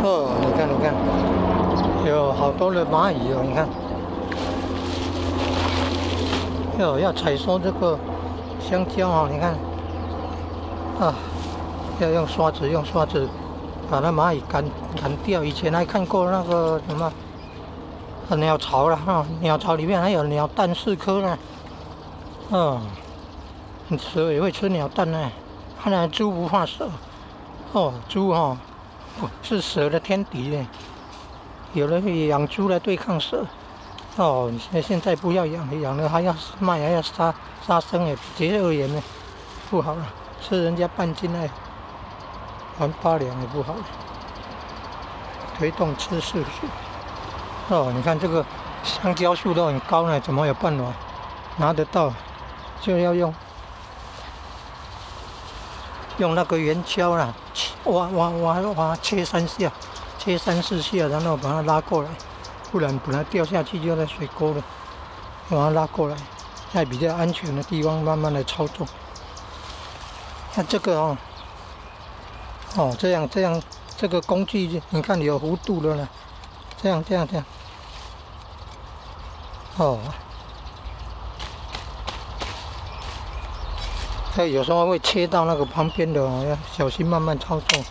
哦，你看，你看，有好多的蚂蚁哦，你看。要采收这个香蕉哦，你看啊，要用刷子把那蚂蚁赶掉。以前还看过那个什么鸟巢了哈，鸟巢里面还有鸟蛋4颗呢。哦，蛇也会吃鸟蛋呢。看来猪不怕蛇。哦，猪哦，是蛇的天敌呢。有人会养猪来对抗蛇。哦，现在不要养了，还要卖，还要杀生哎，节恶缘呢，不好了，吃人家半斤哎，还8两也不好。推动吃素食。哦，你看这个香蕉树都很高呢，怎么有办法拿得到？就要用那个圆锹啦，挖切3下，切3、4下，然后把它拉过来，不然本来掉下去就在水沟了。把它拉过来，在比较安全的地方慢慢的操作。看这个哦，这样，这个工具你看有弧度了呢，这样，哦，它有时候会切到那个旁边的哦，要小心慢慢操作。